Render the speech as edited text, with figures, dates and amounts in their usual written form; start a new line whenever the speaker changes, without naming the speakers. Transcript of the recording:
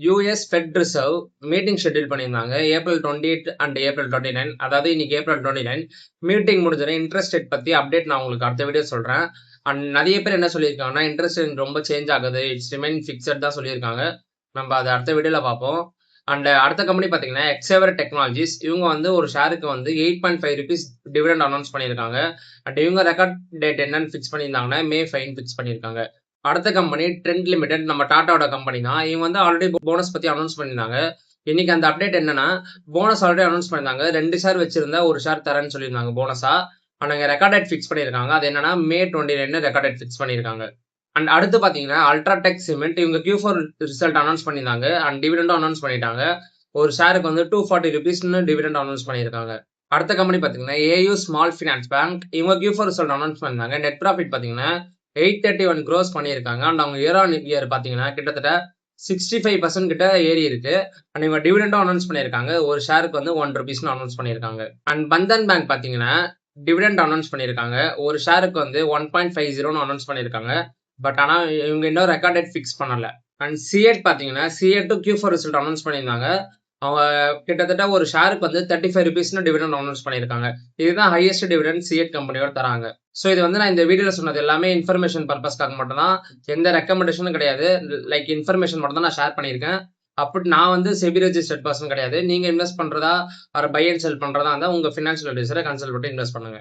US Fed reserve meeting schedule பண்ணியிருந்தாங்க. April 28 and April 29. அதாவது இன்னைக்கு ஏப்ரல் 29 மீட்டிங் முடிஞ்சோனே இன்ட்ரெஸ்ட் ரேட் பத்தி அப்டேட் நான் உங்களுக்கு அடுத்த வீடியோ சொல்றேன். அண்ட் நெறைய பேர் என்ன சொல்லியிருக்காங்கன்னா, இன்ட்ரெஸ்ட் ரேட் ரொம்ப சேஞ்ச் ஆகுது. இட்ஸ் ரிமைன் ஃபிக்ஸட் தான் சொல்லியிருக்காங்க. நம்ம அத அடுத்த வீடியோல பார்ப்போம். அண்ட் அடுத்த கம்பெனி பார்த்தீங்கன்னா, எக்ஸேவர் டெக்னாலஜிஸ். இவங்க வந்து ஒரு ஷேருக்கு வந்து ₹8.5 டிவிடெண்ட் அனௌன்ஸ் பண்ணியிருக்காங்க. அண்ட் இவங்க ரெக்கார்ட் டேட் என்னன்னு ஃபிக்ஸ் பண்ணியிருந்தாங்கன்னா, மே 5 ஃபிக்ஸ் பண்ணியிருக்காங்க. அடுத்த கம்பெனி ட்ரெண்ட் லிமிடெட் நம்ம டாட்டாவோட கம்பெனி தான். இவங்க வந்து ஆல்ரெடி போனஸ் பத்தி அனௌன்ஸ் பண்ணியிருந்தாங்க. இன்னைக்கு அந்த அப்டேட் என்னன்னா, போனஸ் ஆல்ரெடி அனௌன்ஸ் பண்ணியிருந்தாங்க. 2 ஷேர் வச்சிருந்தா 1 ஷேர் தரேன்னு சொல்லியிருந்தாங்க போனஸா. ஆனா ரெக்கார்ட் டேட் ஃபிக்ஸ் பண்ணியிருக்காங்க. அது என்னன்னா மே 29 ரெக்கார்ட் டேட் ஃபிக்ஸ் பண்ணியிருக்காங்க. அண்ட் அடுத்து பார்த்தீங்கன்னா, அல்ட்ராடெக் சிமெண்ட் இவங்க Q4 ரிசல்ட் அனௌன்ஸ் பண்ணியிருந்தாங்க. அண்ட் டிவிடெண்டும் அனௌன்ஸ் பண்ணிட்டாங்க. ஒரு ஷேருக்கு வந்து ₹240 டிவிடெண்ட் அனௌன்ஸ் பண்ணியிருக்காங்க. அடுத்த கம்பெனி பார்த்தீங்கன்னா, ஏயு ஸ்மால் ஃபினான்ஸ் பேங்க் இவங்க Q4 ரிசல்ட் அனௌன்ஸ் பண்ணியிருந்தாங்க. நெட் ப்ராஃபிட் பார்த்தீங்கன்னா 831 க்ரோஸ் பண்ணியிருக்காங்க. அண்ட் அவங்க இயர் ஆன் இயர் பார்த்தீங்கன்னா கிட்டத்தட்ட 65% கிட்ட ஏறி இருக்கு. அண்ட் இவங்க டிவிடெண்டும் அனௌன்ஸ் பண்ணியிருக்காங்க. ஒரு ஷேருக்கு வந்து ₹1 அனௌன்ஸ் பண்ணியிருக்காங்க. அண்ட் பந்தன் பேங்க் பார்த்தீங்கன்னா டிவிடெண்ட் அனௌன்ஸ் பண்ணியிருக்காங்க. ஒரு ஷேருக்கு வந்து 1.50 அனௌன்ஸ் பண்ணியிருக்காங்க. பட் ஆனா இவங்க இன்னும் ரெக்கார்ட் டேட் ஃபிக்ஸ் பண்ணல. அண்ட் சிஎட் பார்த்தீங்கன்னா சிஎட்டும் Q4 ரிசல்ட் அனௌன்ஸ் பண்ணியிருந்தாங்க. அவங்க கிட்டத்தட்ட ஒரு ஷேருக்கு வந்து ₹35 டிவிடெண்ட் அனௌன்ஸ் பண்ணியிருக்காங்க. இதுதான் ஹையஸ்ட் டிவிடெண்ட் சிஎட் கம்பெனியோட தராங்க. ஸோ இது வந்து நான் இந்த வீடியோல சொன்னது எல்லாமே இன்ஃபர்மேஷன் பர்பஸ்க்காக மட்டும் தான். எந்த ரெக்கமெண்டேஷனும் கிடையாது. லைக் இன்ஃபர்மேஷன் மட்டும் தான் நான் ஷேர் பண்ணியிருக்கேன். அப்படி நான் வந்து செபி ரெஜிஸ்டர்ட் பர்சன் கிடையாது. நீங்க இன்வெஸ்ட் பண்றதா ஆர் பை அண்ட் செல் பண்றதா இருந்தா உங்க ஃபினான்ஷியல் அட்வைசரை கன்சல்ட் பண்ணி இன்வெஸ்ட் பண்ணுங்க.